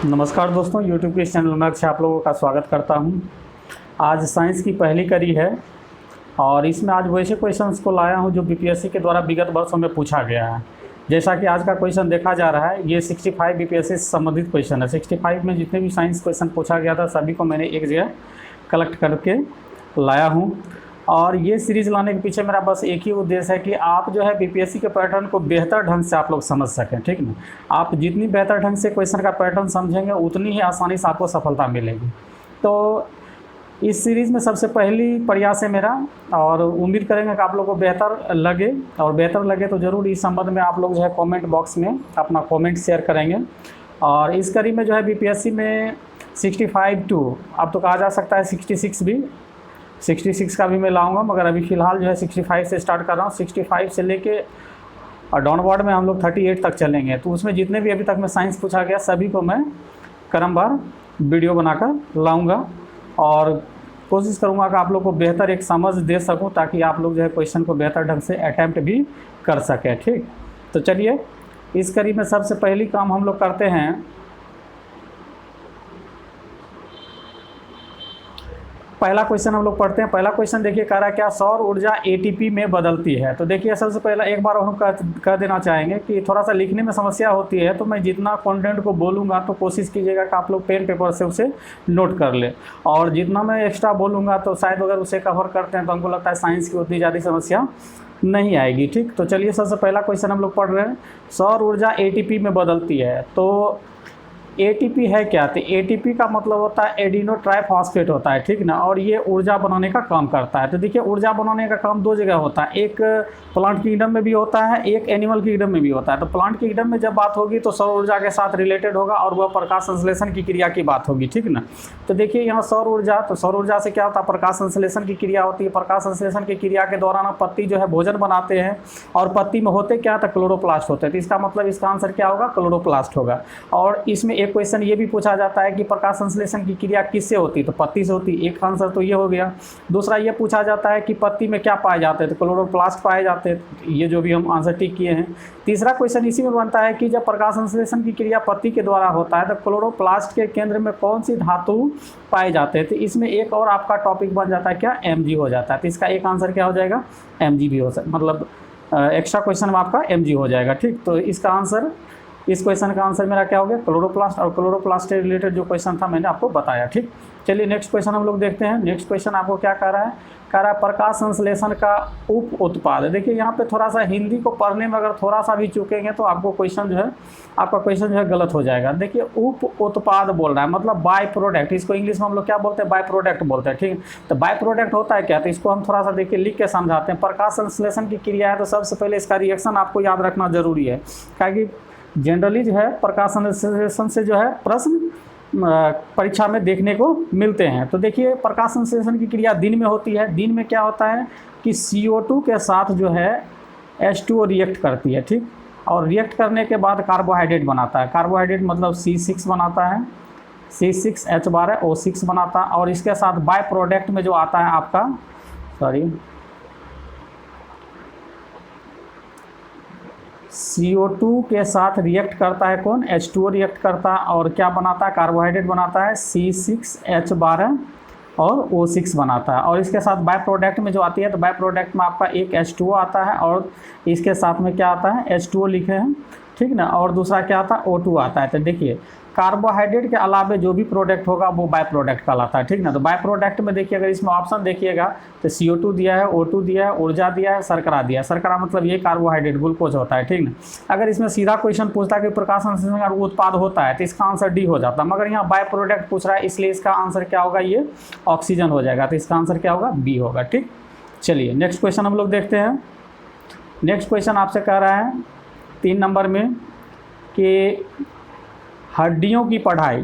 नमस्कार दोस्तों, यूट्यूब के इस चैनल में आप लोगों का स्वागत करता हूं। आज साइंस की पहली कड़ी है और इसमें आज वैसे क्वेश्चंस को लाया हूं जो बीपीएससी के द्वारा विगत वर्षों में पूछा गया है। जैसा कि आज का क्वेश्चन देखा जा रहा है, ये 65 बीपीएससी से संबंधित क्वेश्चन है। 65 में जितने भी साइंस क्वेश्चन पूछा गया था सभी को मैंने एक जगह कलेक्ट करके लाया हूँ। और ये सीरीज़ लाने के पीछे मेरा बस एक ही उद्देश्य है कि आप जो है बीपीएससी के पैटर्न को बेहतर ढंग से आप लोग समझ सकें, ठीक ना। आप जितनी बेहतर ढंग से क्वेश्चन का पैटर्न समझेंगे उतनी ही आसानी से आपको सफलता मिलेगी। तो इस सीरीज़ में सबसे पहली प्रयास है मेरा, और उम्मीद करेंगे कि आप लोगों को बेहतर लगे, और बेहतर लगे तो ज़रूर इस संबंध में आप लोग जो है कमेंट बॉक्स में अपना कमेंट शेयर करेंगे। और इस कड़ी में जो है बीपीएससी में 65 टू अब तो कहा जा सकता है 66 भी, 66 का भी मैं लाऊंगा, मगर अभी फ़िलहाल जो है 65 से स्टार्ट कर रहा हूँ। 65 से लेके और डाउनवर्ड में हम लोग 38 तक चलेंगे। तो उसमें जितने भी अभी तक में साइंस पूछा गया सभी को मैं क्रमवार वीडियो बनाकर लाऊंगा और कोशिश करूंगा कि आप लोग को बेहतर एक समझ दे सकूं, ताकि आप लोग जो है क्वेश्चन को बेहतर ढंग से अटैम्प्ट भी कर सकें। ठीक, तो चलिए इस कड़ी में सबसे पहली काम हम लोग करते हैं। पहला क्वेश्चन हम लोग पढ़ते हैं। पहला क्वेश्चन देखिए, कह रहा है क्या सौर ऊर्जा एटीपी में बदलती है। तो देखिए सबसे पहला एक बार हम कह देना चाहेंगे कि थोड़ा सा लिखने में समस्या होती है, तो मैं जितना कंटेंट को बोलूँगा तो कोशिश कीजिएगा कि आप लोग पेन पेपर से उसे नोट कर ले, और जितना मैं एक्स्ट्रा बोलूँगा तो शायद अगर उसे कवर करते हैं तो हमको लगता है साइंस की उतनी ज़्यादा समस्या नहीं आएगी। ठीक, तो चलिए सबसे पहला क्वेश्चन हम लोग पढ़ रहे हैं। सौर ऊर्जा एटीपी में बदलती है। तो एटीपी है क्या? तो एटीपी का मतलब होता है एडिनो ट्राइफॉस्फेट होता है, ठीक ना, और ये ऊर्जा बनाने का काम करता है। तो देखिए ऊर्जा बनाने का काम दो जगह होता है, एक प्लांट किंगडम में भी होता है, एक एनिमल किंगडम में भी होता है। तो प्लांट किंगडम में जब बात होगी तो सौर ऊर्जा के साथ रिलेटेड होगा और वह प्रकाश संश्लेषण की क्रिया की बात होगी, ठीक ना। तो देखिए यहाँ सौर ऊर्जा, तो सौर ऊर्जा से क्या होता है, प्रकाश संश्लेषण की क्रिया होती है। प्रकाश संश्लेषण की क्रिया के दौरान पत्ती जो है भोजन बनाते हैं, और पत्ती में होते क्या, तो क्लोरोप्लास्ट होते हैं। तो इसका मतलब इसका आंसर क्या होगा, क्लोरोप्लास्ट होगा। और इसमें एक क्वेश्चन ये भी पूछा जाता है कि प्रकाश संश्लेषण की क्रिया किससे होती है, तो पत्ती से होती है। एक आंसर तो ये हो गया। दूसरा ये पूछा जाता है कि पत्ती में क्या पाए जाते हैं, तो क्लोरोप्लास्ट पाए जाते हैं। ये जो भी हम आंसर टिक किए हैं। तीसरा क्वेश्चन इसी में बनता है कि जब प्रकाश संश्लेषण की क्रिया पत्ती के द्वारा होता है तो क्लोरोप्लास्ट के केंद्र में कौन सी धातु पाए जाते हैं। तो इसमें एक और आपका टॉपिक बन जाता है क्या, Mg हो जाता है। तो इसका एक आंसर क्या हो जाएगा, Mg भी हो सकता, मतलब एक्स्ट्रा क्वेश्चन में आपका Mg हो जाएगा। ठीक, तो इसका आंसर, इस क्वेश्चन का आंसर मेरा क्या हो गया, क्लोरोप्लास्ट। और क्लोरोप्लास्ट से रिलेटेड जो क्वेश्चन था मैंने आपको बताया। ठीक, चलिए नेक्स्ट क्वेश्चन हम लोग देखते हैं। नेक्स्ट क्वेश्चन आपको क्या कह रहा है, कह रहा है प्रकाश संश्लेषण का उप उत्पाद। देखिए यहाँ पे थोड़ा सा हिंदी को पढ़ने में अगर थोड़ा सा भी चूकेंगे तो आपको क्वेश्चन जो है, आपका क्वेश्चन जो है गलत हो जाएगा। देखिए उप उत्पाद बोल रहा है, मतलब बाय प्रोडक्ट। इसको इंग्लिश में हम लोग क्या बोलते हैं, बाय प्रोडक्ट बोलते हैं। ठीक, तो बाय प्रोडक्ट होता है क्या, तो इसको हम थोड़ा सा देखिए लिख के समझाते हैं। प्रकाश संश्लेषण की क्रिया है तो सबसे पहले इसका रिएक्शन आपको याद रखना जरूरी है, क्योंकि जनरली जो है प्रकाश संश्लेषण से जो है प्रश्न परीक्षा में देखने को मिलते हैं। तो देखिए प्रकाश संश्लेषण की क्रिया दिन में होती है। दिन में क्या होता है कि CO2 के साथ जो है H2O रिएक्ट करती है, ठीक, और रिएक्ट करने के बाद कार्बोहाइड्रेट बनाता है। कार्बोहाइड्रेट मतलब C6 बनाता है, C6H12O6 बनाता है। और इसके साथ बाय प्रोडक्ट में जो आता है आपका, CO2 के साथ रिएक्ट करता है कौन, H2O रिएक्ट करता है, और क्या बनाता है, कार्बोहाइड्रेट बनाता है, C6H12 और O6 बनाता है। और इसके साथ बाय प्रोडक्ट में जो आती है, तो बाय प्रोडक्ट में आपका एक H2O आता है, और इसके साथ में क्या आता है, H2O लिखे हैं, ठीक ना, और दूसरा क्या आता है, O2 आता है। तो देखिए कार्बोहाइड्रेट के अलावा जो भी प्रोडक्ट होगा वो बाय प्रोडक्ट कहलाता है, ठीक ना। तो बाय प्रोडक्ट में देखिए, अगर इसमें ऑप्शन देखिएगा तो CO2 दिया है, O2 दिया है, ऊर्जा दिया है, शर्करा दिया है। शर्करा मतलब ये कार्बोहाइड्रेट, ग्लूकोज होता है, ठीक ना। अगर इसमें सीधा क्वेश्चन पूछता है कि प्रकाश संश्लेषण का उत्पाद होता है तो इसका आंसर डी हो जाता, मगर यहाँ बाय प्रोडक्ट पूछ रहा है इसलिए इसका आंसर क्या होगा, ये ऑक्सीजन हो जाएगा। तो इसका आंसर क्या होगा, बी होगा। ठीक, चलिए नेक्स्ट क्वेश्चन हम लोग देखते हैं। नेक्स्ट क्वेश्चन आपसे कह रहा है 3 नंबर में कि हड्डियों की पढ़ाई,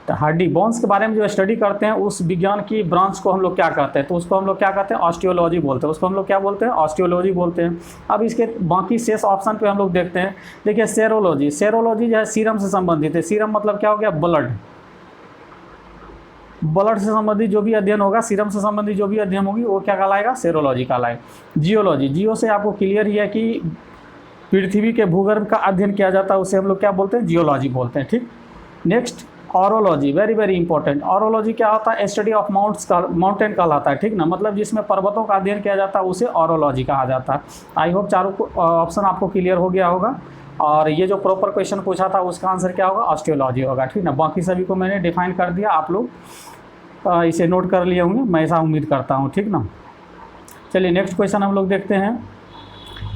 तो हड्डी बोन्स के बारे में जो स्टडी करते हैं उस विज्ञान की ब्रांच को हम लोग क्या कहते हैं, तो उसको हम लोग क्या कहते हैं, ऑस्टियोलॉजी बोलते हैं। उसको हम लोग क्या बोलते हैं, ऑस्टियोलॉजी बोलते हैं। अब इसके बाकी शेष ऑप्शन पे हम लोग देखते हैं। देखिए सेरोलॉजी, सेरोलॉजी जो है सीरम से संबंधित है। सीरम मतलब क्या हो गया, ब्लड। ब्लड से संबंधित जो भी अध्ययन होगा, सीरम से संबंधित जो भी अध्ययन होगी वो क्या कहलाएगा, सेरोलॉजी कहलाएगा। जियोलॉजी, जियो से आपको क्लियर ही है कि पृथ्वी के भूगर्भ का अध्ययन किया जाता है, उसे हम लोग क्या बोलते हैं, जियोलॉजी बोलते हैं। ठीक, नेक्स्ट ऑरोलॉजी, वेरी वेरी इंपॉर्टेंट। ऑरोलॉजी क्या होता है? स्टडी ऑफ माउंटेन कहलाता है, ठीक ना, मतलब जिसमें पर्वतों का अध्ययन किया जाता है उसे ऑरोलॉजी कहा जाता है। आई होप चारों ऑप्शन आपको क्लियर हो गया होगा। और ये जो प्रॉपर क्वेश्चन पूछा था उसका आंसर क्या होगा? ऑस्टियोलॉजी होगा, ठीक ना। बाकी सभी को मैंने डिफाइन कर दिया, आप लोग इसे नोट कर लिए होंगे, मैं ऐसा उम्मीद करता हूँ, ठीक ना। चलिए नेक्स्ट क्वेश्चन हम लोग देखते हैं।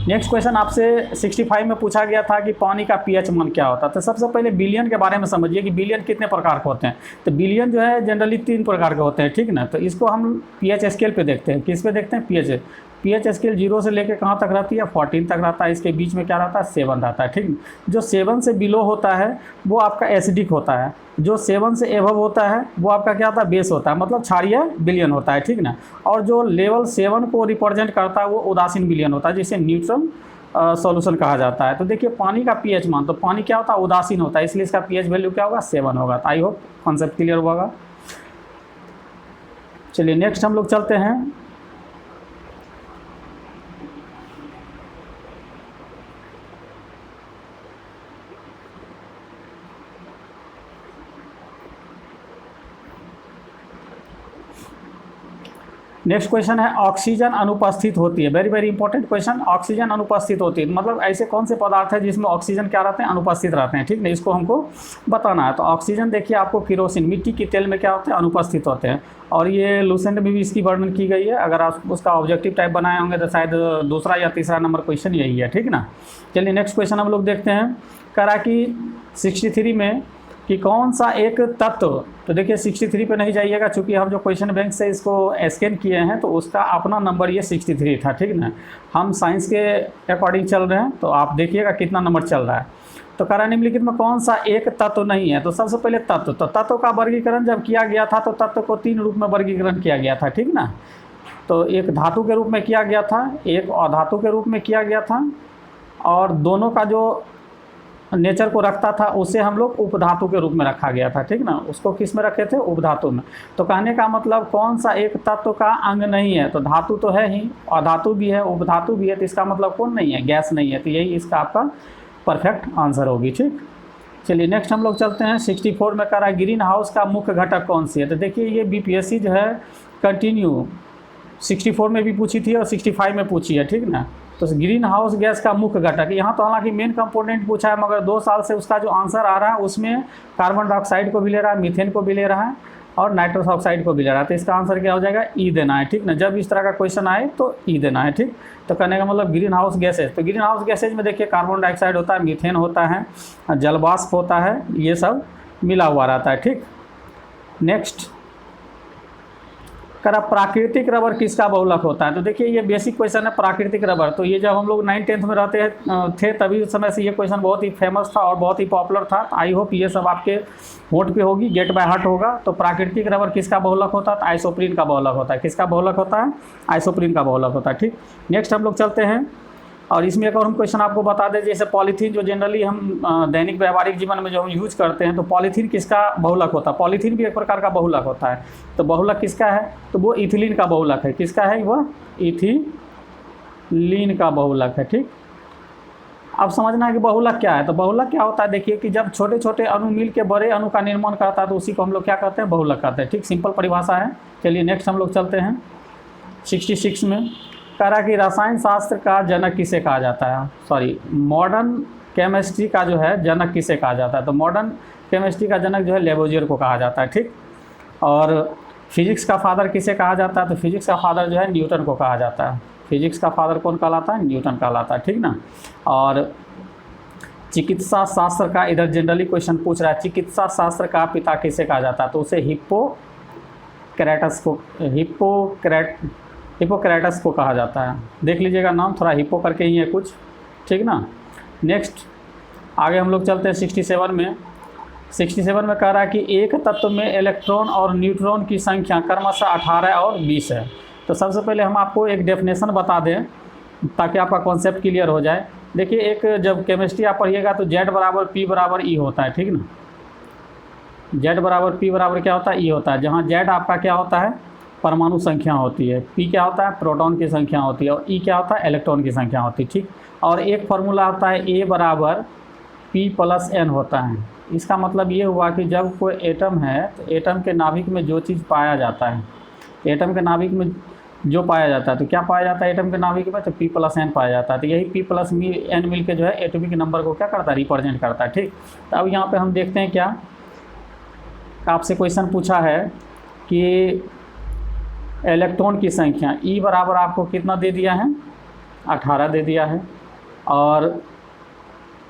नेक्स्ट क्वेश्चन आपसे 65 में पूछा गया था कि पानी का पीएच मान क्या होता है। तो सबसे पहले बिलियन के बारे में समझिए कि बिलियन कितने प्रकार के होते हैं। तो बिलियन जो है जनरली 3 प्रकार के होते हैं, ठीक ना। तो इसको हम पीएच स्केल पे देखते हैं। किस पे देखते हैं? पीएच स्केल 0 से लेकर कहाँ तक रहती है? 14 तक रहता है। इसके बीच में क्या रहता है? 7 रहता है, ठीक। जो 7 से बिलो होता है वो आपका एसिडिक होता है। जो 7 से एबव होता है वो आपका क्या होता है? बेस होता है, मतलब क्षारीय बिलियन होता है, ठीक ना। और जो लेवल 7 को रिप्रेजेंट करता है वो उदासीन बिलियन होता है, जिसे न्यूट्रल सॉल्यूशन कहा जाता है। तो देखिए पानी का पीएच मान, तो पानी क्या होता है? उदासीन होता है, इसलिए इसका पीएच वैल्यू क्या होगा? 7 होगा। तो आई होप कॉन्सेप्ट क्लियर होगा। चलिए नेक्स्ट हम लोग चलते हैं। नेक्स्ट क्वेश्चन है ऑक्सीजन अनुपस्थित होती है। Very very important question. Oxygen अनुपस्थित होती है मतलब ऐसे कौन से पदार्थ है जिसमें ऑक्सीजन क्या रहते हैं? अनुपस्थित रहते हैं, ठीक ना। इसको हमको बताना है। तो ऑक्सीजन देखिए आपको केरोसिन, मिट्टी की तेल में क्या होते हैं? अनुपस्थित होते हैं। और ये लूसेंट में भी इसकी वर्णन की गई है। अगर आप उसका ऑब्जेक्टिव टाइप बनाए होंगे तो शायद दूसरा या तीसरा नंबर क्वेश्चन यही है, ठीक ना। चलिए नेक्स्ट क्वेश्चन हम लोग देखते हैं। करा कि 63 में कि कौन सा एक तत्व, तो देखिए 63 पे नहीं जाइएगा क्योंकि हम जो क्वेश्चन बैंक से इसको स्कैन किए हैं तो उसका अपना नंबर ये 63 था, ठीक ना। हम साइंस के अकॉर्डिंग चल रहे हैं, तो आप देखिएगा कितना नंबर चल रहा है। तो करा निम्नलिखित में कौन सा एक तत्व नहीं है? तो सबसे पहले तत्व, तो तत्व का वर्गीकरण जब किया गया था तो तत्व को 3 रूप में वर्गीकरण किया गया था, ठीक ना। तो एक धातु के रूप में किया गया था, एक अधातु के रूप में किया गया था, और दोनों का जो नेचर को रखता था उसे हम लोग उपधातु के रूप में रखा गया था, ठीक ना। उसको किस में रखे थे? उपधातु में। तो कहने का मतलब कौन सा एक तत्व का अंग नहीं है? तो धातु तो है ही, अधातु भी है, उपधातु भी है, तो इसका मतलब कौन नहीं है? गैस नहीं है। तो यही इसका आपका परफेक्ट आंसर होगी, ठीक। चलिए नेक्स्ट हम लोग चलते हैं। 64 में कह रहा है ग्रीन हाउस का मुख्य घटक कौन सी है? तो देखिए ये बीपीएससी जो है कंटिन्यू 64 में भी पूछी थी और 65 में पूछी है, ठीक ना। तो ग्रीन हाउस गैस का मुख्य घटक, यहाँ तो हालांकि मेन कंपोनेंट पूछा है मगर 2 साल से उसका जो आंसर आ रहा है उसमें कार्बन डाइऑक्साइड को भी ले रहा है, मीथेन को भी ले रहा है और नाइट्रस ऑक्साइड को भी ले रहा है। तो इसका आंसर क्या हो जाएगा? ई देना है, ठीक ना। जब इस तरह का क्वेश्चन आए तो ई देना है, ठीक। तो कहने का मतलब ग्रीन हाउस गैसेज, तो ग्रीन हाउस गैसेज में देखिए कार्बन डाइऑक्साइड होता है, मीथेन होता है, जलवाष्प होता है, ये सब मिला हुआ रहता है, ठीक। नेक्स्ट करा प्राकृतिक रबर किसका बहुलक होता है? तो देखिए ये बेसिक क्वेश्चन है, प्राकृतिक रबर। तो ये जब हम लोग 9th-10th में रहते थे तभी उस समय से ये क्वेश्चन बहुत ही फेमस था और बहुत ही पॉपुलर था। आई होप ये सब आपके होंठ पे होगी, गेट बाय हार्ट होगा। तो प्राकृतिक रबर किसका बहुलक होता है? तो आइसोप्रीन का बहुलक होता है। किसका बहुलक होता है? आइसोप्रीन का बहुलक होता है, ठीक। नेक्स्ट हम लोग चलते हैं और इसमें एक और हम क्वेश्चन आपको बता दें, जैसे पॉलीथीन जो जनरली हम दैनिक व्यावहारिक जीवन में जो हम यूज करते हैं, तो पॉलीथीन किसका बहुलक होता है? पॉलीथीन भी एक प्रकार का बहुलक होता है। तो बहुलक किसका है? तो वो इथिलीन का बहुलक है। किसका है? वह इथिलीन का बहुलक है, ठीक। अब समझना है कि बहुलक क्या है। तो बहुलक क्या होता है? देखिए कि जब छोटे छोटे अणु मिल के बड़े अणु का निर्माण करता है तो उसी को हम लोग क्या कहते हैं? बहुलक कहते हैं, ठीक। सिंपल परिभाषा है। चलिए नेक्स्ट हम लोग चलते हैं। 66 में कह रहा कि रसायन शास्त्र का जनक किसे कहा जाता है? सॉरी, मॉडर्न केमिस्ट्री का जो है जनक किसे कहा जाता है? तो मॉडर्न केमिस्ट्री का जनक जो है लेबोजियर को कहा जाता है, ठीक। और फिजिक्स का फादर किसे कहा जाता है? तो फिजिक्स का फादर जो है न्यूटन को कहा जाता है। फिजिक्स का फादर कौन कहलाता है? न्यूटन कहलाता है, ठीक ना। और चिकित्सा शास्त्र का इधर जनरली क्वेश्चन पूछ रहा है, चिकित्सा शास्त्र का पिता किसे कहा जाता है? तो उसे हिप्पोक्रेटस को कहा जाता है। देख लीजिएगा नाम, थोड़ा हिप्पो करके ही है कुछ, ठीक ना। नेक्स्ट आगे हम लोग चलते हैं 67 में। 67 में कह रहा है कि एक तत्व में इलेक्ट्रॉन और न्यूट्रॉन की संख्या क्रमशः 18 और 20 है। तो सबसे पहले हम आपको एक डेफिनेशन बता दें ताकि आपका कॉन्सेप्ट क्लियर हो जाए। देखिए एक जब केमिस्ट्री आप पढ़िएगा तो Z बराबर P बराबर E होता है, ठीक ना। Z बराबर P बराबर क्या होता है? E होता है। जहाँ Z आपका क्या होता है? परमाणु संख्या होती है, P क्या होता है? प्रोटॉन की संख्या होती है, और E क्या होता है? इलेक्ट्रॉन की संख्या होती है, ठीक। और एक फार्मूला होता है A बराबर P+N होता है। इसका मतलब ये हुआ कि जब कोई एटम है तो एटम के नाभिक में जो चीज़ पाया जाता है, एटम के नाभिक में जो पाया जाता है तो क्या पाया जाता है एटम के नाभिक में, तो P+N पाया जाता है। तो यही P+N मिल के जो है एटॉमिक नंबर को क्या करता है, रिप्रेजेंट करता है। ठीक, तो अब यहाँ पे हम देखते हैं क्या आपसे क्वेश्चन पूछा है कि इलेक्ट्रॉन की संख्या E बराबर आपको कितना दे दिया है, 18 दे दिया है, और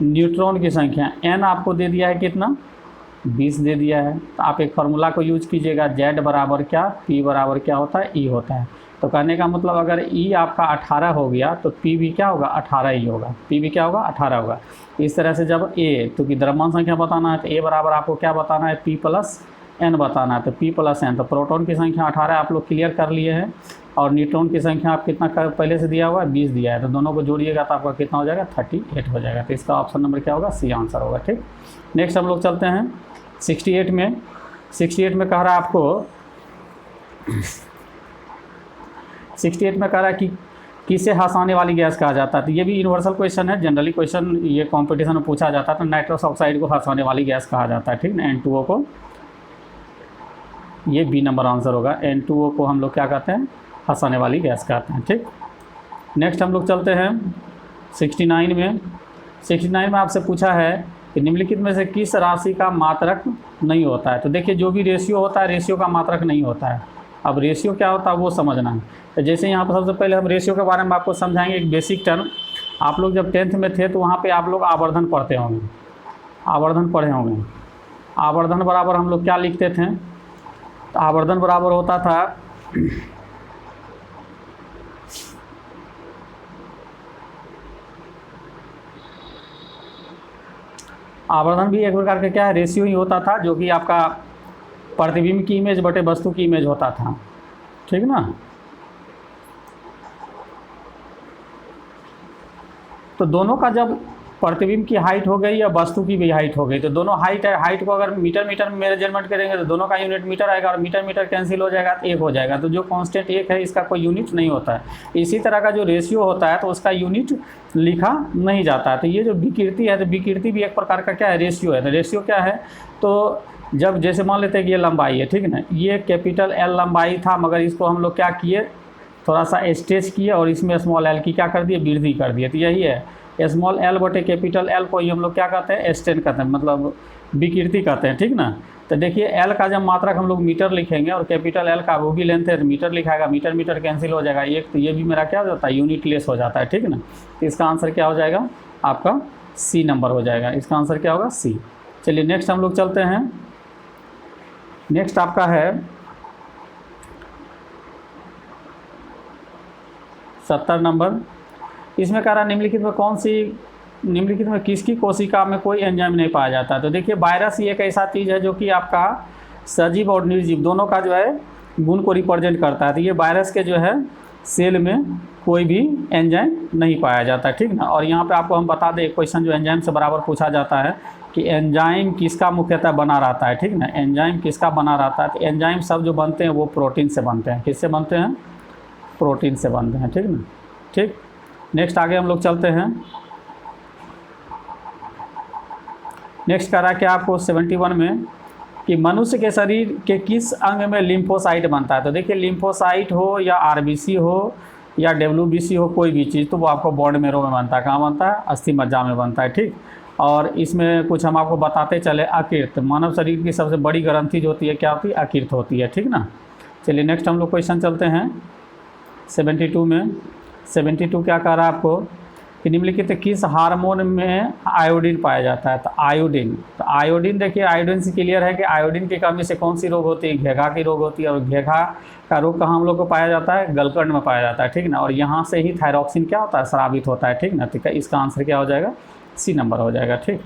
न्यूट्रॉन की संख्या N आपको दे दिया है कितना, 20 दे दिया है। तो आप एक फार्मूला को यूज कीजिएगा, Z बराबर क्या, P बराबर क्या होता है, E होता है। तो कहने का मतलब अगर E आपका 18 हो गया तो P भी क्या होगा, 18 ही होगा, P भी क्या होगा, 18 होगा। इस तरह से जब A तो कि द्रव्यमान संख्या बताना है तो A बराबर आपको क्या बताना है, P+N बताना है। तो P+N, तो प्रोटॉन की संख्या 18 आप लोग क्लियर कर लिए हैं, और न्यूट्रॉन की संख्या आप कितना पहले से दिया हुआ है, 20 दिया है। तो दोनों को जोड़िएगा तो आपका कितना हो जाएगा, 38 हो जाएगा। तो इसका ऑप्शन नंबर क्या होगा, सी आंसर होगा। ठीक, नेक्स्ट हम लोग चलते हैं 68 में। 68 में कह रहा है आपको, 68 में कह रहा है कि किसे हंसाने वाली गैस कहा जाता है। तो ये भी यूनिवर्सल क्वेश्चन है, जनरली क्वेश्चन ये कंपटीशन में पूछा जाता है। तो नाइट्रस ऑक्साइड को हंसाने वाली गैस कहा जाता है। ठीक ना, N2O को, ये बी नंबर आंसर होगा। N2O को हम लोग क्या कहते हैं, हंसाने वाली गैस कहते हैं। ठीक, नेक्स्ट हम लोग चलते हैं 69 में। 69 में आपसे पूछा है कि निम्नलिखित में से किस राशि का मात्रक नहीं होता है। तो देखिए जो भी रेशियो होता है, रेशियो का मात्रक नहीं होता है। अब रेशियो क्या होता है वो समझना है। तो जैसे यहाँ पर सबसे पहले हम रेशियो के बारे में आपको समझाएंगे। एक बेसिक टर्म, आप लोग जब 10th में थे तो वहाँ पे आप लोग आवर्धन पढ़ते होंगे, आवर्धन पढ़े होंगे। आवर्धन बराबर हम लोग क्या लिखते थे, तो आवर्धन बराबर होता था आवर्धन भी एक प्रकार का क्या है, रेशियो ही होता था, जो कि आपका प्रतिबिंब की इमेज बटे वस्तु की इमेज होता था। ठीक ना, तो दोनों का जब प्रतिबिंब की हाइट हो गई या वस्तु की भी हाइट हो गई, तो दोनों हाइट को अगर मीटर में मेजरमेंट करेंगे तो दोनों का यूनिट मीटर आएगा, और मीटर कैंसिल हो जाएगा तो 1 हो जाएगा। तो जो कांस्टेंट 1 है इसका कोई यूनिट नहीं होता है। इसी तरह का जो रेशियो होता है तो उसका यूनिट लिखा नहीं जाता है। तो ये जो विकृति है, तो विकृति भी एक प्रकार का क्या है, रेशियो है। तो रेशियो क्या है, तो जब जैसे मान लेते हैं कि ये लंबाई है, ठीक ना, ये कैपिटल L लंबाई था, मगर इसको हम लोग क्या किए, थोड़ा सा स्ट्रेच किए और इसमें स्मॉल l की क्या कर दिए, वृद्धि कर दिए। तो यही है, स्मॉल l बटे कैपिटल L को ही हम लोग क्या कहते हैं, एक्सटेंड कहते हैं, मतलब विकृति कहते हैं। ठीक ना, तो देखिए L का जब मात्रक हम लोग मीटर लिखेंगे और कैपिटल L का वो भी लेंथ है तो मीटर लिखाएगा, मीटर कैंसिल हो जाएगा एक, तो ये भी मेरा क्या हो जाता है, यूनिट लेस हो जाता है। ठीक ना, तो इसका आंसर क्या हो जाएगा, आपका C नंबर हो जाएगा। इसका आंसर क्या होगा, C। चलिए नेक्स्ट हम लोग चलते हैं। नेक्स्ट आपका है 70 नंबर। इसमें कह रहा निम्नलिखित में किसकी कोशिका में कोई एंजाइम नहीं पाया जाता। तो देखिए वायरस ही एक ऐसा चीज़ है जो कि आपका सजीव और निर्जीव दोनों का जो है गुण को रिप्रेजेंट करता है। तो ये वायरस के जो है सेल में कोई भी एंजाइम नहीं पाया जाता। ठीक ना, और यहाँ पे आपको हम बता दें एक क्वेश्चन जो एंजाइम से बराबर पूछा जाता है कि एंजाइम किसका मुख्यतः बना रहता है। ठीक ना, एंजाइम किसका बना रहता है, तो एंजाइम सब जो बनते हैं वो प्रोटीन से बनते हैं। किससे बनते हैं, प्रोटीन से बनते हैं। ठीक ना, ठीक, नेक्स्ट आगे हम लोग चलते हैं। नेक्स्ट कह रहा है कि आपको 71 में कि मनुष्य के शरीर के किस अंग में लिम्फोसाइट बनता है। तो देखिए लिम्फोसाइट हो या RBC हो या WBC हो, कोई भी चीज़, तो वो आपको बोन मैरो में बनता है। कहाँ बनता है, अस्थि मज्जा में बनता है। ठीक, और इसमें कुछ हम आपको बताते चले, अकीर्त, मानव शरीर की सबसे बड़ी ग्रंथि जो होती है क्या होती है, अकीर्त होती है। ठीक ना, चलिए नेक्स्ट हम लोग क्वेश्चन चलते हैं 72 में। 72 क्या कह रहा है आपको कि निम्नलिखित किस हार्मोन में आयोडीन पाया जाता है। तो आयोडीन देखिए, आयोडीन से क्लियर है कि आयोडीन की कमी से कौन सी रोग होती है, घेघा की रोग होती है। और घेघा का रोग कहाँ हम लोग को पाया जाता है, गलकंड में पाया जाता है। ठीक ना, और यहाँ से ही थायरॉक्सिन क्या होता है, स्रावित होता है। ठीक ना, तो इसका आंसर क्या हो जाएगा, C नंबर हो जाएगा। ठीक,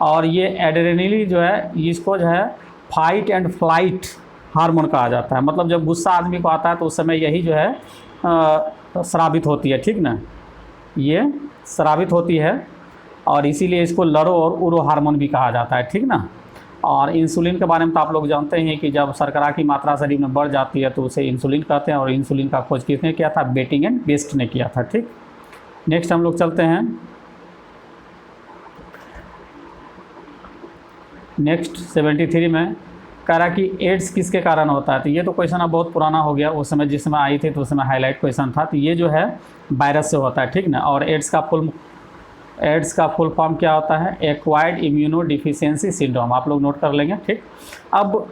और ये एड्रेनलिन जो है इसको जो है फाइट एंड फ्लाइट हार्मोन कहा जाता है। मतलब जब गुस्सा आदमी को आता है तो उस समय यही जो है स्रावित होती है। ठीक ना, ये स्रावित होती है और इसीलिए इसको लड़ो और उड़ो हार्मोन भी कहा जाता है। ठीक ना, और इंसुलिन के बारे में तो आप लोग जानते हैं कि जब शर्करा की मात्रा शरीर में बढ़ जाती है तो उसे इंसुलिन कहते हैं, और इंसुलिन का खोज किसने किया था, बेटिंग एंड बेस्ट ने किया था। ठीक, नेक्स्ट हम लोग चलते हैं नेक्स्ट 73 में कह रहा कि एड्स किसके कारण होता है। तो ये तो क्वेश्चन अब बहुत पुराना हो गया, उस समय जिस समय आई थी तो उस समय हाईलाइट क्वेश्चन था। तो ये जो है वायरस से होता है, ठीक ना। और एड्स का फुल फॉर्म क्या होता है, एक्वायर्ड इम्यूनो डिफिशियंसी सिंड्रोम, आप लोग नोट कर लेंगे, ठीक। अब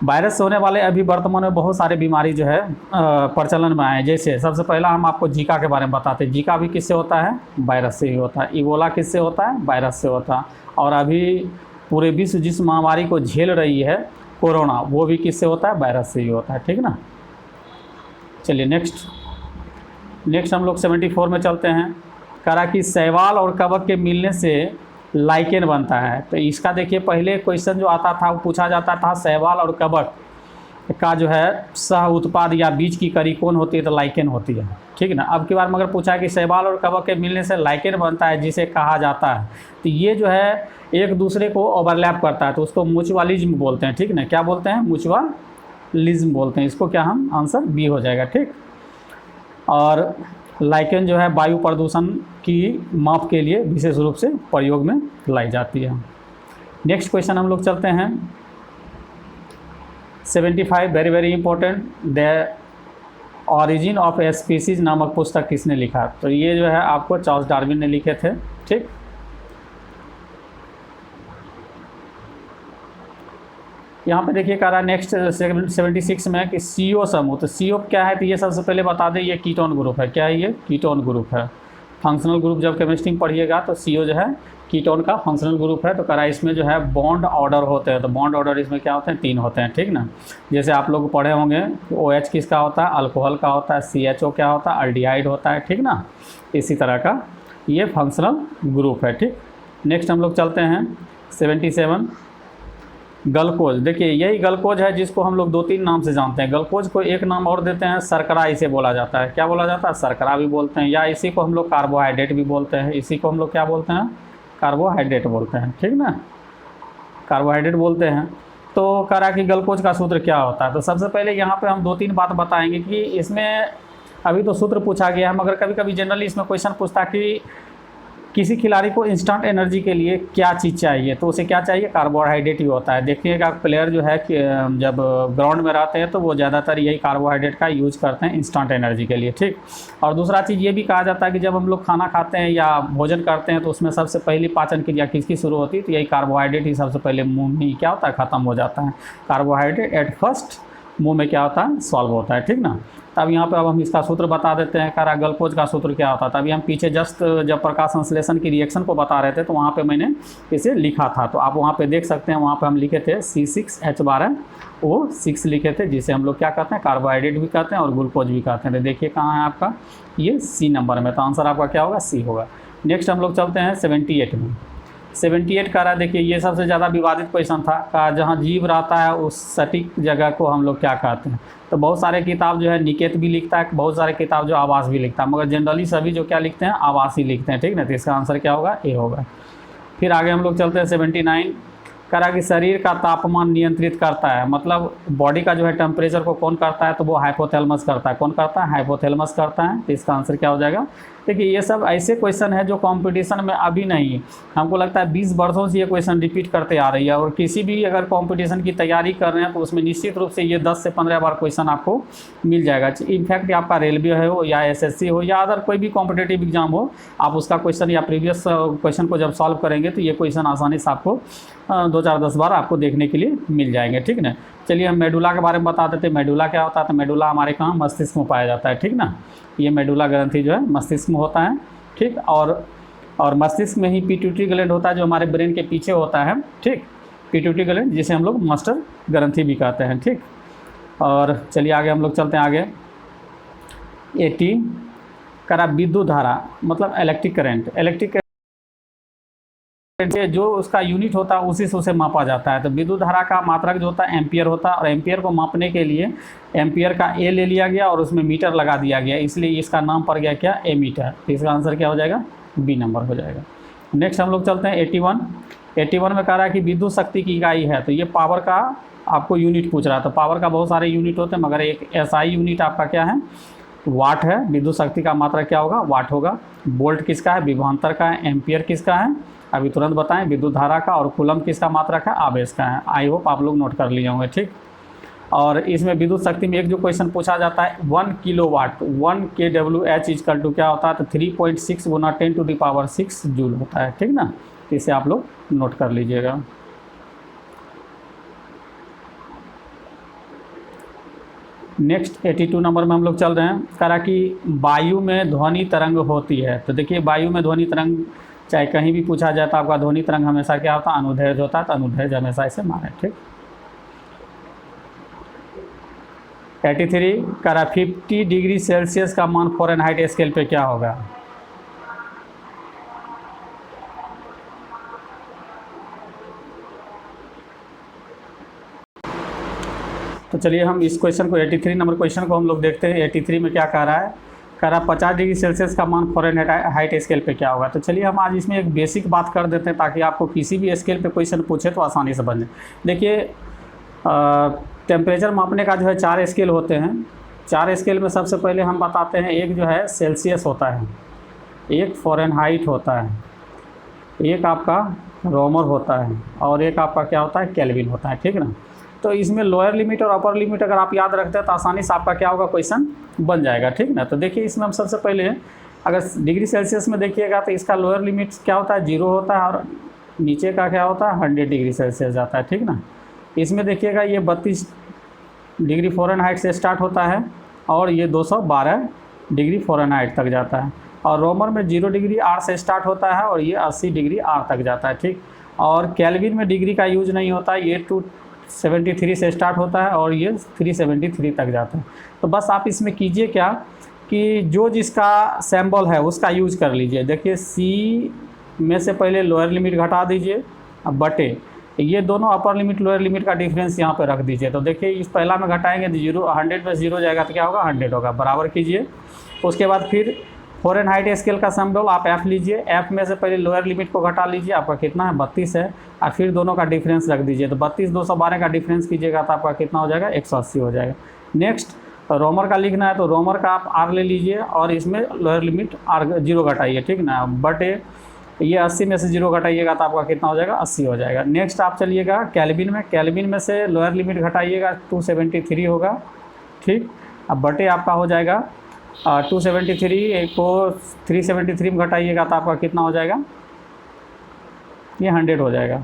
वायरस से होने वाले अभी वर्तमान में बहुत सारे बीमारी जो है प्रचलन में आए। जैसे सबसे पहला हम आपको जीका के बारे में बताते हैं। जीका भी किससे होता है, वायरस से ही होता है। इबोला किससे होता है, वायरस से होता है। और अभी पूरे विश्व जिस महामारी को झेल रही है कोरोना, वो भी किससे होता है, वायरस से ही होता है, ठीक ना। चलिए नेक्स्ट हम लोग 74 में चलते हैं। करा कि शैवाल और कवक के मिलने से लाइकेन बनता है। तो इसका देखिए पहले क्वेश्चन जो आता था वो पूछा जाता था शैवाल और कवक का जो है सह उत्पाद या बीज की कड़ी कौन होती है, तो लाइकेन होती है, ठीक ना। अब की बार मगर पूछा है कि शैवाल और कवक के मिलने से लाइकेन बनता है जिसे कहा जाता है, तो ये जो है एक दूसरे को ओवरलैप करता है, तो उसको म्यूचुअलिज्म बोलते हैं, ठीक ना। क्या बोलते हैं, म्यूचुअलिज्म बोलते हैं। इसको क्या हम आंसर बी हो जाएगा, ठीक। और लाइकेन जो है वायु प्रदूषण की माप के लिए विशेष रूप से प्रयोग में लाई जाती है। नेक्स्ट क्वेश्चन हम लोग चलते हैं 75, very very important. The origin of a species नामक पुस्तक किसने लिखा। तो ये जो है आपको चार्ल्स डार्विन ने लिखे थे, ठीक। यहाँ पे देखिए कह रहा है नेक्स्ट 76 में कि CO समूह। तो CO क्या है, तो ये सबसे पहले बता दें, ये कीटोन ग्रुप है। क्या है ये, कीटोन ग्रुप है। फंक्शनल ग्रुप जब केमिस्ट्री में पढ़िएगा तो CO जो है कीटोन का फंक्शनल ग्रुप है। तो कह रहा है इसमें जो है बॉन्ड ऑर्डर होते हैं। तो बॉन्ड ऑर्डर इसमें क्या होते हैं, 3 होते हैं, ठीक ना। जैसे आप लोग पढ़े होंगे OH किसका होता है, अल्कोहल का होता है। CHO क्या होता है, अल्डिहाइड होता है, ठीक ना। इसी तरह का ये फंक्शनल ग्रुप है, ठीक। नेक्स्ट हम लोग चलते हैं 77, ग्लूकोज। देखिए यही ग्लूकोज है जिसको हम लोग 2-3 नाम से जानते हैं। ग्लूकोज को एक नाम और देते हैं, शर्करा इसे बोला जाता है। क्या बोला जाता है, शर्करा भी बोलते हैं, या इसी को हम लोग कार्बोहाइड्रेट भी बोलते हैं। इसी को हम लोग क्या बोलते हैं, कार्बोहाइड्रेट बोलते हैं, ठीक ना, कार्बोहाइड्रेट बोलते हैं। तो करा कि ग्लूकोज का सूत्र क्या होता है। तो सबसे पहले यहाँ पे हम 2-3 बात बताएंगे कि इसमें अभी तो सूत्र पूछा गया है, मगर कभी कभी जनरली इसमें क्वेश्चन पूछता कि किसी खिलाड़ी को इंस्टेंट एनर्जी के लिए क्या चीज़ चाहिए, तो उसे क्या चाहिए, कार्बोहाइड्रेट ही होता है। देखिएगा प्लेयर जो है कि जब ग्राउंड में रहते हैं तो वो ज़्यादातर यही कार्बोहाइड्रेट का यूज करते हैं इंस्टेंट एनर्जी के लिए, ठीक। और दूसरा चीज़ ये भी कहा जाता है कि जब हम लोग खाना खाते हैं या भोजन करते हैं तो उसमें सबसे पहली पाचन क्रिया किसकी शुरू होती है, तो यही कार्बोहाइड्रेट ही सबसे पहले मुँह में क्या होता है, ख़त्म हो जाता है। कार्बोहाइड्रेट एट फर्स्ट मुंह में क्या होता है, सॉल्व होता है, ठीक ना। तब यहाँ पे अब हम इसका सूत्र बता देते हैं। करा ग्लूकोज का सूत्र क्या होता है। तभी हम पीछे जस्ट जब प्रकाश संश्लेषण की रिएक्शन को बता रहे थे तो वहाँ पे मैंने इसे लिखा था, तो आप वहाँ पे देख सकते हैं। वहाँ पे हम लिखे थे C6H12O6 लिखे थे, जिसे हम लोग क्या कहते हैं, कार्बोहाइड्रेट भी कहते हैं और ग्लूकोज भी कहते हैं। तो देखिए कहाँ है आपका, ये C नंबर में, तो आंसर आपका क्या होगा, C होगा। नेक्स्ट हम लोग चलते हैं 78 में। 78 का रहा, देखिए ये सबसे ज़्यादा विवादित क्वेश्चन था। का जहाँ जीव रहता है उस सटीक जगह को हम लोग क्या कहते हैं। तो बहुत सारे किताब जो है निकेत भी लिखता है, बहुत सारे किताब जो आवास भी लिखता है, मगर जनरली सभी जो क्या लिखते हैं, आवास ही लिखते हैं, ठीक ना। तो इसका आंसर क्या होगा, ए होगा। फिर आगे हम लोग चलते हैं 79। करा कि शरीर का तापमान नियंत्रित करता है, मतलब बॉडी का जो है टेम्परेचर को कौन करता है, तो वो हाइपोथैलेमस करता है। कौन करता है, हाइपोथैलेमस करता है। तो इसका आंसर क्या हो जाएगा। देखिए ये सब ऐसे क्वेश्चन है जो कंपटीशन में अभी नहीं, हमको लगता है 20 वर्षों से ये क्वेश्चन रिपीट करते आ रही है। और किसी भी अगर कंपटीशन की तैयारी कर रहे हैं तो उसमें निश्चित रूप से ये 10 से 15 बार क्वेश्चन आपको मिल जाएगा। इनफैक्ट आपका रेलवे हो या SSC हो या अदर कोई भी कॉम्पिटेटिव एग्जाम हो, आप उसका क्वेश्चन या प्रीवियस क्वेश्चन को जब सॉल्व करेंगे तो ये क्वेश्चन आसानी से आपको 2-4-10 बार आपको देखने के लिए मिल जाएंगे, ठीक ना। चलिए हम मेडुला के बारे में बता देते हैं। मेडुला क्या होता है, तो मेडुला हमारे कहाँ, मस्तिष्क में पाया जाता है, ठीक ना। ये मेडुला ग्रंथि जो है मस्तिष्क में होता है, ठीक। और मस्तिष्क में ही पिट्यूटरी ग्लैंड होता है जो हमारे ब्रेन के पीछे होता है, ठीक। पिट्यूटरी ग्लैंड जिसे हम लोग मास्टर ग्रंथि भी कहते हैं, ठीक। और चलिए आगे हम लोग चलते हैं आगे 80 करा विद्युत धारा, मतलब इलेक्ट्रिक करंट। इलेक्ट्रिक जो उसका यूनिट होता है उसी से उसे मापा जाता है। तो विद्युत धारा का मात्रक जो होता है एम्पियर होता है, और एम्पियर को मापने के लिए एम्पियर का ए ले लिया गया और उसमें मीटर लगा दिया गया, इसलिए इसका नाम पड़ गया क्या, एमीटर। तो इसका आंसर क्या हो जाएगा, बी नंबर हो जाएगा। नेक्स्ट हम लोग चलते हैं 81। 81 में कह रहा है कि विद्युत शक्ति की इकाई है, तो ये पावर का आपको यूनिट पूछ रहा है। तो पावर का बहुत सारे यूनिट होते हैं, मगर एक SI यूनिट आपका क्या है, वाट है। विद्युत शक्ति का मात्रा क्या होगा, वाट होगा। वोल्ट किसका है, विभवांतर का है। एम्पियर किसका है, अभी तुरंत बताएं, विद्युत धारा का, और कूलम किसका मात्रक है, आवेश का है। आई होप आप लोग नोट कर लिए होंगे, ठीक। और इसमें विद्युत शक्ति में एक जो क्वेश्चन पूछा जाता है 1 किलोवाट, 1 kWh इक्वल टू क्या होता है, तो 3.6 गुना 10⁶ जूल होता है, ठीक ना। इसे आप लोग नोट कर लीजिएगा। नेक्स्ट 82 नंबर में हम लोग चल रहे हैं। कह रहा कि वायु में ध्वनि तरंग होती है। तो देखिए वायु में ध्वनि तरंग चाहे कहीं भी पूछा जाए तो आपका ध्वनि तरंग हमेशा क्या होता है, अनुदैर्ध्य होता है। तो अनुदैर्ध्य हमेशा इसे माने, ठीक। 83 कह रहा 50 डिग्री सेल्सियस का मान फ़ारेनहाइट स्केल पे क्या होगा। तो चलिए हम इस क्वेश्चन को 83 नंबर क्वेश्चन को हम लोग देखते हैं। 83 में क्या कह रहा है, कह रहा 50 डिग्री सेल्सियस का मान फ़ारेनहाइट स्केल पे क्या होगा। तो चलिए हम आज इसमें एक बेसिक बात कर देते हैं ताकि आपको किसी भी स्केल पे क्वेश्चन पूछे तो आसानी से बन जाए। देखिए टेम्परेचर मापने का जो है 4 स्केल होते हैं। 4 स्केल में सबसे पहले हम बताते हैं, एक जो है सेल्सियस होता है, एक फ़ारेनहाइट होता है, एक आपका रोमर होता है, और एक आपका क्या होता है, केल्विन होता है, ठीक ना। तो इसमें लोअर लिमिट और अपर लिमिट अगर आप याद रखते हैं तो आसानी से आपका क्या होगा, क्वेश्चन बन जाएगा, ठीक ना। तो देखिए इसमें हम सबसे पहले अगर डिग्री सेल्सियस में देखिएगा तो इसका लोअर लिमिट क्या होता है, 0 होता है, और नीचे का क्या होता है, 100 डिग्री सेल्सियस जाता है, ठीक ना। इसमें देखिएगा ये 32 डिग्री फ़ारेनहाइट से स्टार्ट होता है और ये 212 डिग्री फ़ारेनहाइट तक जाता है। और रोमर में 0 डिग्री आर से स्टार्ट होता है और ये 80 डिग्री आर तक जाता है, ठीक। और केल्विन में डिग्री का यूज नहीं होता, ये 273 से स्टार्ट होता है और ये 373 तक जाता है। तो बस आप इसमें कीजिए क्या कि जो जिसका सैम्बल है उसका यूज कर लीजिए। देखिए सी में से पहले लोअर लिमिट घटा दीजिए, अब बटे ये दोनों अपर लिमिट लोअर लिमिट का डिफरेंस यहाँ पे रख दीजिए। तो देखिए इस पहला में घटाएंगे तो 100 में 0 जाएगा तो क्या होगा, 100 होगा, बराबर कीजिए। उसके बाद फिर फ़ारेनहाइट स्केल का सैम्बल आप एफ लीजिए, एफ में से पहले लोअर लिमिट को घटा लीजिए, आपका कितना है, 32 है, और फिर दोनों का डिफरेंस रख दीजिए। तो 32 212 का डिफरेंस कीजिएगा तो आपका कितना हो जाएगा, 180 हो जाएगा। नेक्स्ट रोमर का लिखना है तो रोमर का आप आर ले लीजिए और इसमें लोअर लिमिट आर 0 घटाइए, ठीक ना, बटे ये 80 में से 0 घटाइएगा तो आपका कितना हो जाएगा, 80 हो जाएगा। नेक्स्ट आप चलिएगा केल्विन में, केल्विन में से लोअर लिमिट घटाइएगा 273 होगा, ठीक। अब बटे आपका हो जाएगा 273 को 373 में घटाइएगा तो आपका कितना हो जाएगा, ये 100 हो जाएगा,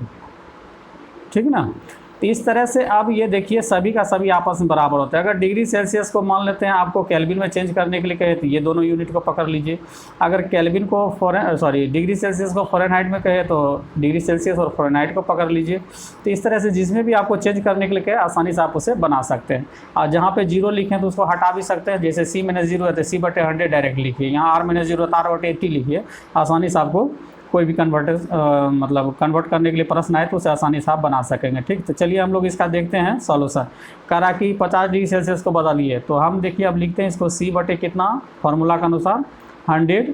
ठीक ना। तो इस तरह से अब ये देखिए सभी का सभी आपस में बराबर होता है। अगर डिग्री सेल्सियस को मान लेते हैं आपको केल्विन में चेंज करने के लिए कहे तो ये दोनों यूनिट को पकड़ लीजिए। अगर केल्विन को डिग्री सेल्सियस को फ़ारेनहाइट में कहे तो डिग्री सेल्सियस और फ़ारेनहाइट को पकड़ लीजिए। तो इस तरह से जिसमें भी आपको चेंज करने के लिए कहे आसानी से आप उसे बना सकते हैं। और जहाँ पर 0 लिखें तो उसको हटा भी सकते हैं, जैसे C-0 है तो C/100 डायरेक्ट लिखिए, यहाँ R-0 तो R/80 लिखिए। आसानी से आपको कोई भी कन्वर्ट करने के लिए प्रश्न आए तो उसे आसानी से आप बना सकेंगे, ठीक। तो चलिए हम लोग इसका देखते हैं सॉल्यूशन। करा कि 50 डिग्री सेल्सियस को बदलिए, तो हम देखिए अब लिखते हैं इसको C बटे कितना, फार्मूला के अनुसार 100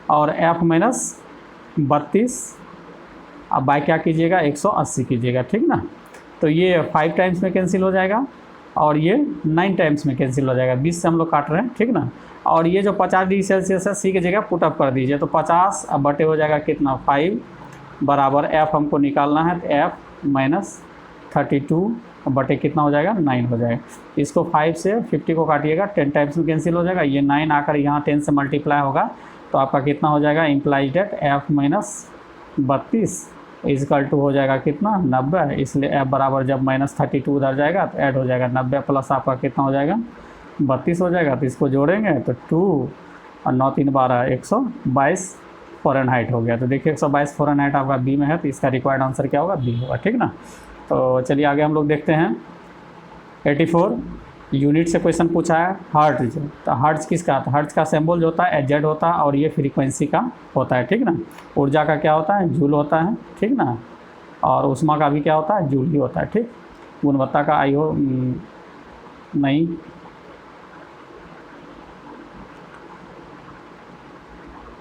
और F माइनस 32, अब बाय क्या कीजिएगा, 180 कीजिएगा, ठीक ना। तो ये 5 टाइम्स में कैंसिल हो जाएगा और ये 9 टाइम्स में कैंसिल हो जाएगा, 20 से हम लोग काट रहे हैं, ठीक ना। और ये जो 50 डिग्री सेल्सियस है C की जगह पुटअप कर दीजिए, तो 50 अब बटे हो जाएगा कितना, 5 बराबर F हमको निकालना है तो F माइनस 32 बटे कितना हो जाएगा, 9 हो जाएगा। इसको 5 से 50 को काटिएगा, 10 टाइम्स में कैंसिल हो जाएगा, ये 9 आकर यहाँ 10 से मल्टीप्लाई होगा तो आपका कितना हो जाएगा, implies that F minus 32 equal to हो जाएगा कितना, 90। इसलिए F बराबर जब माइनस 32 उधर जाएगा तो ऐड हो जाएगा 90 प्लस आपका कितना हो जाएगा, 32 हो जाएगा। तो इसको जोड़ेंगे तो 2 और 9 3 12 122 फ़ारेनहाइट हो गया। तो देखिए 122 फ़ारेनहाइट आपका बी में है, तो इसका रिक्वायर्ड आंसर क्या होगा, बी होगा, ठीक ना। तो चलिए आगे हम लोग देखते हैं। 84 यूनिट से क्वेश्चन पूछा है हर्ट्ज। तो हर्ट्ज किसका, तो हर्ट्ज का सिंबल जो होता है Z होता है और ये फ्रीक्वेंसी का होता है, ठीक ना। ऊर्जा का क्या होता है, जूल होता है, ठीक ना। और ऊष्मा का भी क्या होता है, जूल ही होता है, ठीक। गुणवत्ता का आई हो नहीं,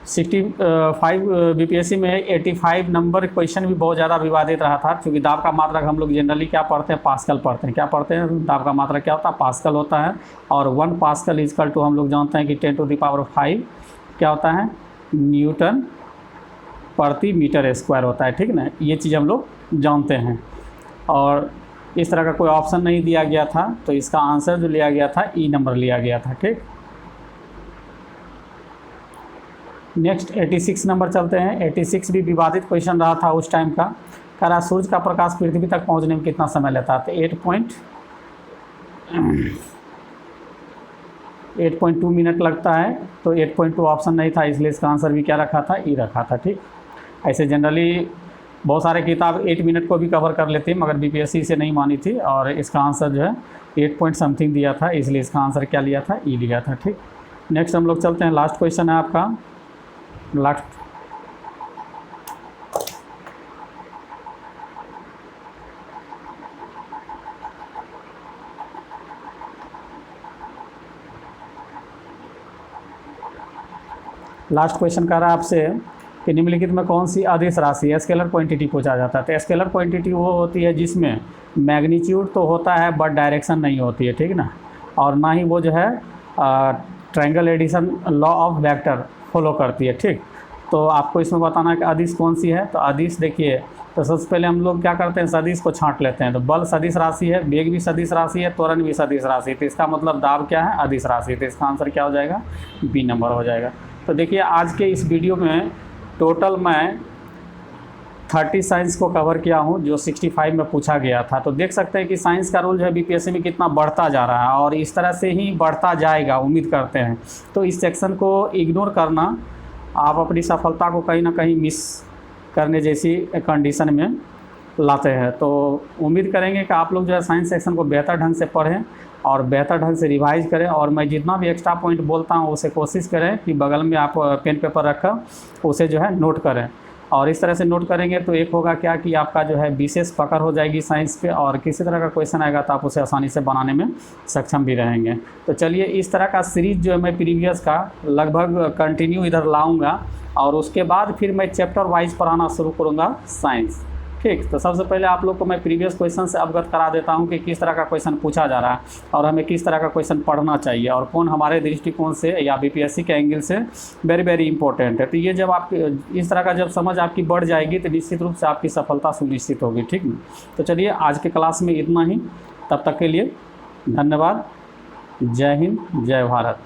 65 बीपीएससी में 85 नंबर क्वेश्चन भी बहुत ज़्यादा विवादित रहा था, क्योंकि दाब का मात्रक हम लोग जनरली क्या पढ़ते हैं, पास्कल पढ़ते हैं। क्या पढ़ते हैं, दाब का मात्रक क्या होता है, पास्कल होता है। और 1 पास्कल इजकल टू हम लोग जानते हैं कि 10⁵ क्या होता है, न्यूटन प्रति मीटर स्क्वायर होता है, ठीक ना। ये चीज़ हम लोग जानते हैं। और इस तरह का कोई ऑप्शन नहीं दिया गया था, तो इसका आंसर जो लिया गया था ई नंबर लिया गया था, ठीक। नेक्स्ट 86 नंबर चलते हैं। 86 भी विवादित क्वेश्चन रहा था उस टाइम का। कह रहा सूर्य का प्रकाश पृथ्वी तक पहुंचने में कितना समय लेता है, तो 8.2 मिनट लगता है। तो 8.2 ऑप्शन नहीं था, इसलिए इसका आंसर भी क्या रखा था, ई रखा था, ठीक। ऐसे जनरली बहुत सारे किताब 8 मिनट को भी कवर कर लेते हैं, मगर बीपीएससी से नहीं मानी थी और इसका आंसर जो है 8 पॉइंट समथिंग दिया था, इसलिए इसका आंसर क्या लिया था, ई लिया था, ठीक। नेक्स्ट हम लोग चलते हैं, लास्ट क्वेश्चन है आपका। लास्ट क्वेश्चन कह रहा है आपसे कि निम्नलिखित में कौन सी अदिश राशि स्केलर क्वांटिटी पूछा जाता है। तो स्केलर क्वांटिटी वो होती है जिसमें मैग्नीट्यूड तो होता है बट डायरेक्शन नहीं होती है, ठीक ना। और ना ही वो जो है triangle addition law of vector follow करती है, ठीक। तो आपको इसमें बताना है कि अदिश कौन सी है। तो अदिश देखिए, तो सबसे पहले हम लोग क्या करते हैं, सदिश को छांट लेते हैं। तो बल सदिश राशि है, वेग भी सदिश राशि है, त्वरण भी सदिश राशि है। तो इसका मतलब दाब क्या है, अदिश राशि। तो इसका आंसर क्या हो जाएगा, बी नंबर हो जाएगा। तो देखिए आज के इस वीडियो में टोटल मैं 30 साइंस को कवर किया हूं, जो 65 में पूछा गया था। तो देख सकते हैं कि साइंस का रोल जो है बीपीएससी में कितना बढ़ता जा रहा है और इस तरह से ही बढ़ता जाएगा, उम्मीद करते हैं। तो इस सेक्शन को इग्नोर करना, आप अपनी सफलता को कहीं ना कहीं मिस करने जैसी कंडीशन में लाते हैं। तो उम्मीद करेंगे कि आप लोग जो है साइंस सेक्शन को बेहतर ढंग से पढ़ें और बेहतर ढंग से रिवाइज करें। और मैं जितना भी एक्स्ट्रा पॉइंट बोलता हूँ उसे कोशिश करें कि बगल में आप पेन पेपर रखकर उसे जो है नोट करें। और इस तरह से नोट करेंगे तो एक होगा क्या कि आपका जो है विशेष पकड़ हो जाएगी साइंस पे, और किसी तरह का क्वेश्चन आएगा तो आप उसे आसानी से बनाने में सक्षम भी रहेंगे। तो चलिए, इस तरह का सीरीज जो है मैं प्रीवियस का लगभग कंटिन्यू इधर लाऊंगा और उसके बाद फिर मैं चैप्टर वाइज पढ़ाना शुरू करूँगा साइंस, ठीक। तो सबसे पहले आप लोग को मैं प्रीवियस क्वेश्चन से अवगत करा देता हूं कि किस तरह का क्वेश्चन पूछा जा रहा है और हमें किस तरह का क्वेश्चन पढ़ना चाहिए और कौन हमारे दृष्टिकोण से या बीपीएससी के एंगल से वेरी वेरी इंपॉर्टेंट है। तो ये जब आपकी इस तरह का जब समझ आपकी बढ़ जाएगी तो निश्चित रूप से आपकी सफलता सुनिश्चित होगी, ठीक है। तो चलिए, आज के क्लास में इतना ही। तब तक के लिए धन्यवाद। जय हिंद, जय भारत।